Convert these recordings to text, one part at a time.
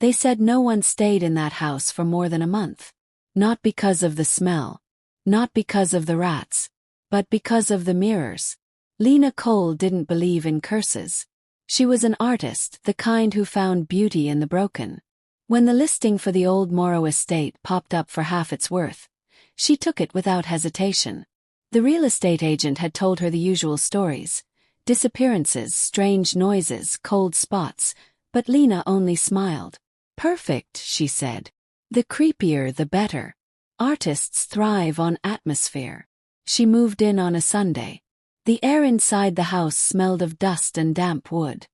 They said no one stayed in that house for more than a month. Not because of the smell. Not because of the rats. But because of the mirrors. Lena Cole didn't believe in curses. She was an artist, the kind who found beauty in the broken. When the listing for the old Morrow Estate popped up for half its worth, she took it without hesitation. The real estate agent had told her the usual stories. Disappearances, strange noises, cold spots, but Lena only smiled. Perfect, she said. The creepier the better. Artists thrive on atmosphere. She moved in on a Sunday. The air inside the house smelled of dust and damp wood.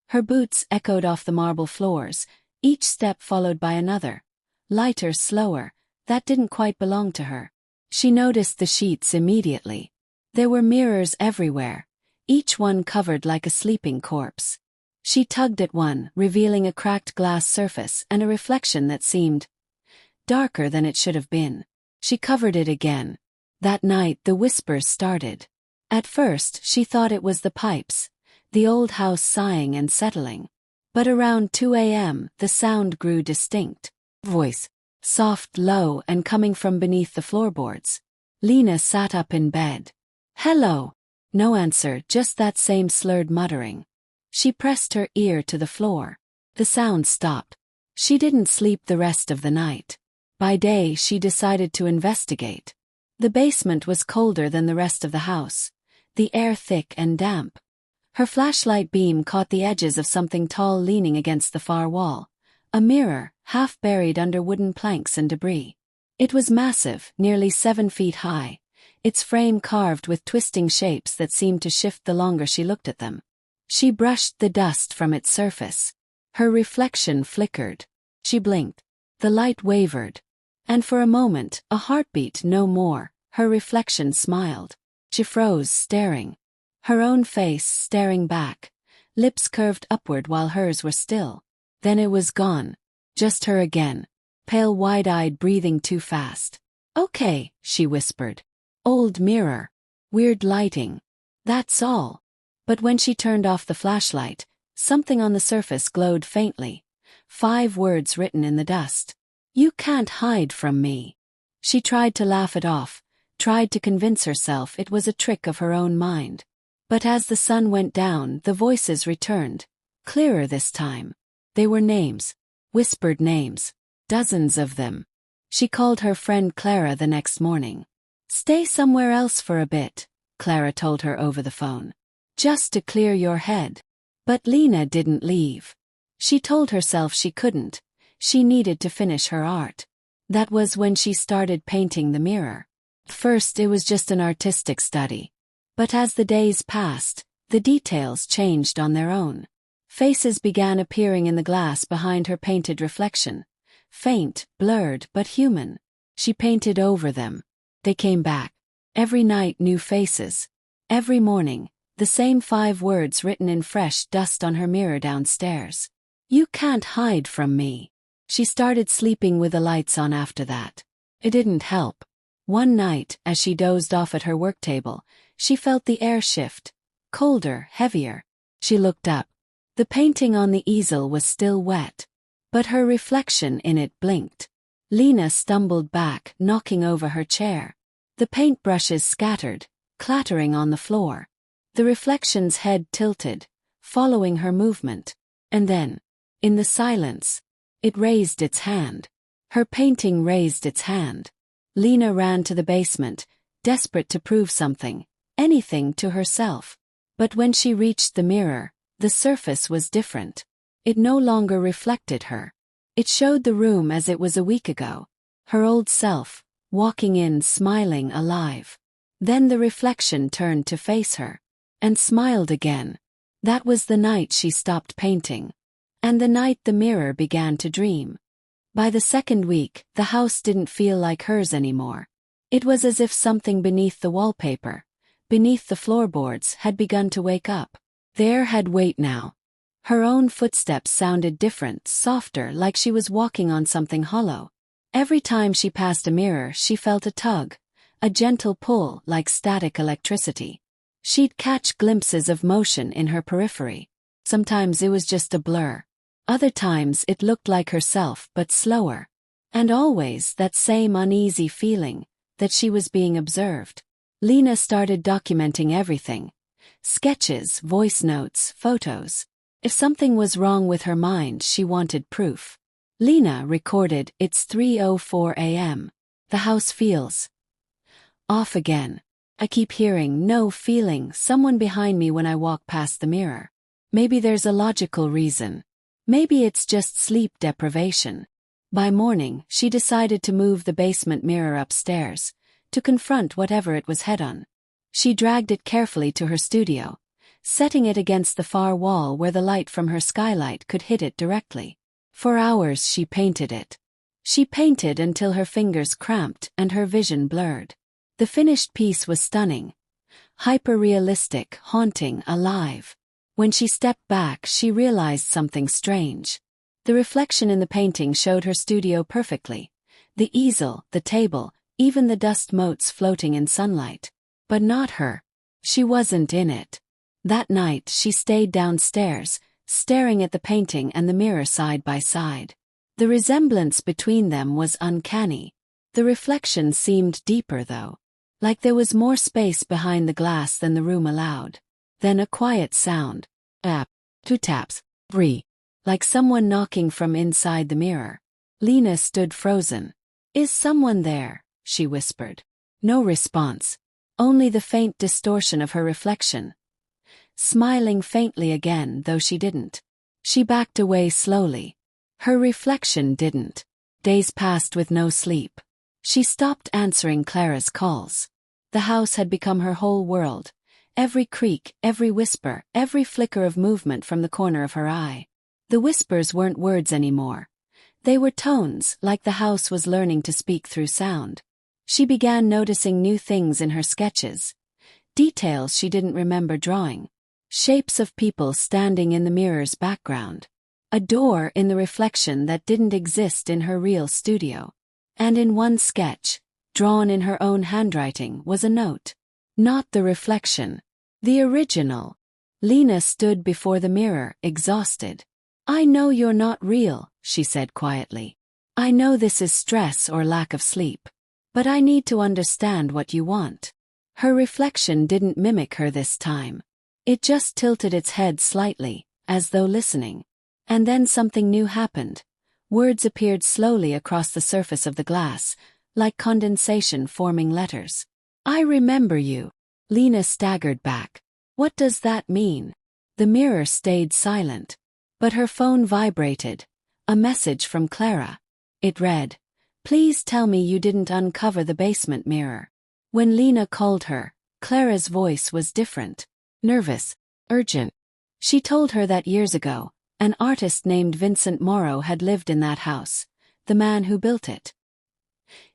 Her boots echoed off the marble floors, each step followed by another. Lighter, slower, that didn't quite belong to her. She noticed the sheets immediately. There were mirrors everywhere, each one covered like a sleeping corpse. She tugged at one, revealing a cracked glass surface and a reflection that seemed darker than it should have been. She covered it again. That night the whispers started. At first she thought it was the pipes, the old house sighing and settling. But around 2 a.m. the sound grew distinct. Voice. Soft, low, and coming from beneath the floorboards. Lena sat up in bed. Hello. No answer, just that same slurred muttering. She pressed her ear to the floor. The sound stopped. She didn't sleep the rest of the night. By day she decided to investigate. The basement was colder than the rest of the house, the air thick and damp. Her flashlight beam caught the edges of something tall leaning against the far wall. A mirror, half buried under wooden planks and debris. It was massive, nearly 7 feet high, its frame carved with twisting shapes that seemed to shift the longer she looked at them. She brushed the dust from its surface. Her reflection flickered. She blinked. The light wavered. And for a moment, a heartbeat no more, her reflection smiled. She froze, staring. Her own face staring back, lips curved upward while hers were still. Then it was gone. Just her again. Pale, wide-eyed, breathing too fast. Okay, she whispered. Old mirror. Weird lighting. That's all. But when she turned off the flashlight, something on the surface glowed faintly. 5 words written in the dust. You can't hide from me. She tried to laugh it off, tried to convince herself it was a trick of her own mind. But as the sun went down, the voices returned. Clearer this time. They were names. Whispered names. Dozens of them. She called her friend Clara the next morning. Stay somewhere else for a bit, Clara told her over the phone. Just to clear your head. But Lena didn't leave. She told herself she couldn't. She needed to finish her art. That was when she started painting the mirror. First it was just an artistic study. But as the days passed, the details changed on their own. Faces began appearing in the glass behind her painted reflection. Faint, blurred, but human. She painted over them. They came back. Every night new faces. Every morning, the same 5 words written in fresh dust on her mirror downstairs. You can't hide from me. She started sleeping with the lights on after that. It didn't help. One night, as she dozed off at her work table, she felt the air shift. Colder, heavier. She looked up. The painting on the easel was still wet. But her reflection in it blinked. Lena stumbled back, knocking over her chair. The paintbrushes scattered, clattering on the floor. The reflection's head tilted, following her movement. And then, in the silence, it raised its hand. Her painting raised its hand. Lena ran to the basement, desperate to prove something, anything to herself. But when she reached the mirror, the surface was different. It no longer reflected her. It showed the room as it was a week ago. Her old self, walking in smiling, alive. Then the reflection turned to face her. And smiled again. That was the night she stopped painting. And the night the mirror began to dream. By the second week, the house didn't feel like hers anymore. It was as if something beneath the wallpaper, beneath the floorboards, had begun to wake up. The air had weight now. Her own footsteps sounded different, softer, like she was walking on something hollow. Every time she passed a mirror, she felt a tug, a gentle pull like static electricity. She'd catch glimpses of motion in her periphery. Sometimes it was just a blur. Other times it looked like herself but slower. And always that same uneasy feeling, that she was being observed. Lena started documenting everything. Sketches, voice notes, photos. If something was wrong with her mind, she wanted proof. Lena recorded, "It's 3:04 a.m. The house feels off again. I keep hearing, no feeling, someone behind me when I walk past the mirror. Maybe there's a logical reason. Maybe it's just sleep deprivation." By morning, she decided to move the basement mirror upstairs, to confront whatever it was head on. She dragged it carefully to her studio, setting it against the far wall where the light from her skylight could hit it directly. For hours she painted it. She painted until her fingers cramped and her vision blurred. The finished piece was stunning. Hyper-realistic, haunting, alive. When she stepped back, she realized something strange. The reflection in the painting showed her studio perfectly. The easel, the table, even the dust motes floating in sunlight. But not her. She wasn't in it. That night she stayed downstairs, staring at the painting and the mirror side by side. The resemblance between them was uncanny. The reflection seemed deeper though. Like there was more space behind the glass than the room allowed. Then a quiet sound. Tap. 2 taps. 3. Like someone knocking from inside the mirror. Lena stood frozen. "Is someone there?" she whispered. No response. Only the faint distortion of her reflection. Smiling faintly again, though she didn't. She backed away slowly. Her reflection didn't. Days passed with no sleep. She stopped answering Clara's calls. The house had become her whole world. Every creak, every whisper, every flicker of movement from the corner of her eye. The whispers weren't words anymore. They were tones, like the house was learning to speak through sound. She began noticing new things in her sketches. Details she didn't remember drawing. Shapes of people standing in the mirror's background. A door in the reflection that didn't exist in her real studio. And in one sketch, drawn in her own handwriting, was a note. Not the reflection. The original. Lena stood before the mirror, exhausted. "I know you're not real," she said quietly. "I know this is stress or lack of sleep. But I need to understand what you want." Her reflection didn't mimic her this time. It just tilted its head slightly, as though listening. And then something new happened. Words appeared slowly across the surface of the glass, like condensation forming letters. "I remember you." Lena staggered back. "What does that mean?" The mirror stayed silent. But her phone vibrated. A message from Clara. It read, "Please tell me you didn't uncover the basement mirror." When Lena called her, Clara's voice was different. Nervous. Urgent. She told her that years ago, an artist named Vincent Morrow had lived in that house, the man who built it.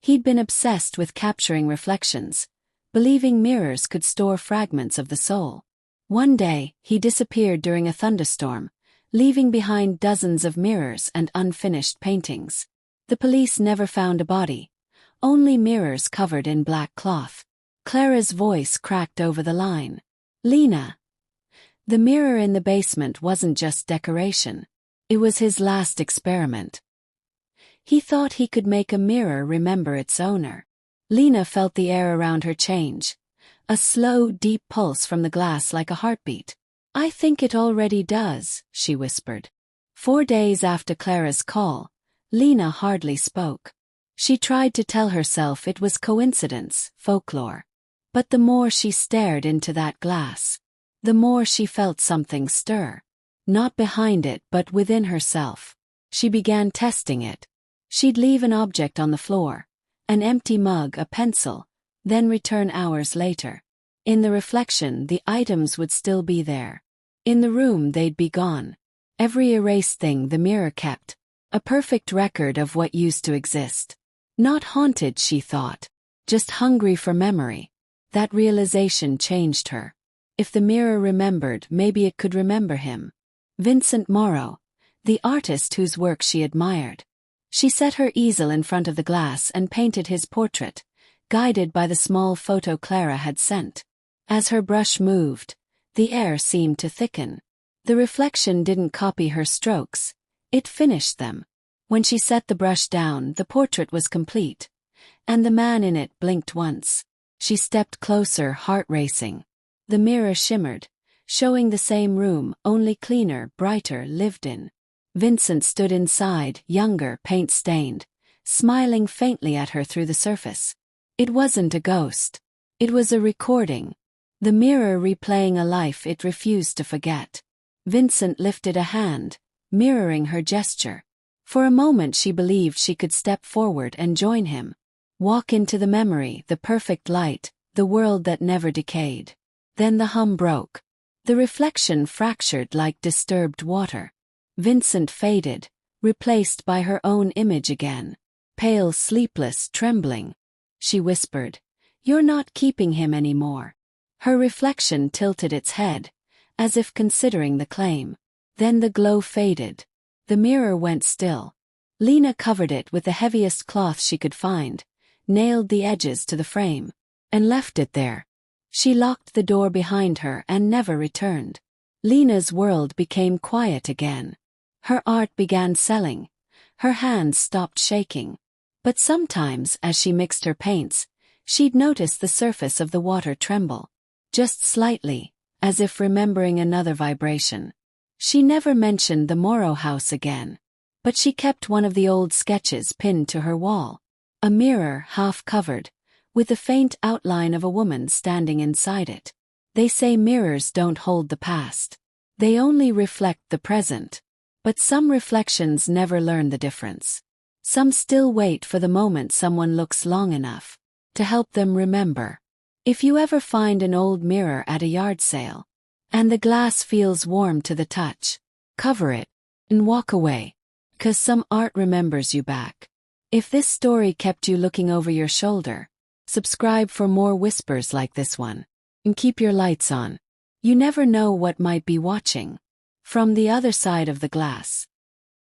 He'd been obsessed with capturing reflections, believing mirrors could store fragments of the soul. One day, he disappeared during a thunderstorm, leaving behind dozens of mirrors and unfinished paintings. The police never found a body, only mirrors covered in black cloth. Clara's voice cracked over the line. "Lena." The mirror in the basement wasn't just decoration. It was his last experiment. He thought he could make a mirror remember its owner. Lena felt the air around her change. A slow, deep pulse from the glass like a heartbeat. "I think it already does," she whispered. 4 days after Clara's call, Lena hardly spoke. She tried to tell herself it was coincidence, folklore. But the more she stared into that glass, the more she felt something stir. Not behind it but within herself. She began testing it. She'd leave an object on the floor, an empty mug, a pencil, then return hours later. In the reflection, the items would still be there. In the room, they'd be gone. Every erased thing the mirror kept. A perfect record of what used to exist. Not haunted, she thought. Just hungry for memory. That realization changed her. If the mirror remembered, maybe it could remember him. Vincent Morrow, the artist whose work she admired. She set her easel in front of the glass and painted his portrait, guided by the small photo Clara had sent. As her brush moved, the air seemed to thicken. The reflection didn't copy her strokes. It finished them. When she set the brush down, the portrait was complete, and the man in it blinked once. She stepped closer, heart racing. The mirror shimmered, showing the same room, only cleaner, brighter, lived in. Vincent stood inside, younger, paint-stained, smiling faintly at her through the surface. It wasn't a ghost. It was a recording. The mirror replaying a life it refused to forget. Vincent lifted a hand, mirroring her gesture. For a moment she believed she could step forward and join him. Walk into the memory, the perfect light, the world that never decayed. Then the hum broke. The reflection fractured like disturbed water. Vincent faded, replaced by her own image again. Pale, sleepless, trembling. She whispered, "You're not keeping him anymore." Her reflection tilted its head, as if considering the claim. Then the glow faded. The mirror went still. Lena covered it with the heaviest cloth she could find, nailed the edges to the frame, and left it there. She locked the door behind her and never returned. Lena's world became quiet again. Her art began selling. Her hands stopped shaking. But sometimes, as she mixed her paints, she'd notice the surface of the water tremble. Just slightly, as if remembering another vibration. She never mentioned the Morrow house again. But she kept one of the old sketches pinned to her wall. A mirror, half covered, with the faint outline of a woman standing inside it. They say mirrors don't hold the past. They only reflect the present. But some reflections never learn the difference. Some still wait for the moment someone looks long enough to help them remember. If you ever find an old mirror at a yard sale, and the glass feels warm to the touch, cover it and walk away. 'Cause some art remembers you back. If this story kept you looking over your shoulder, subscribe for more whispers like this one. And keep your lights on. You never know what might be watching from the other side of the glass.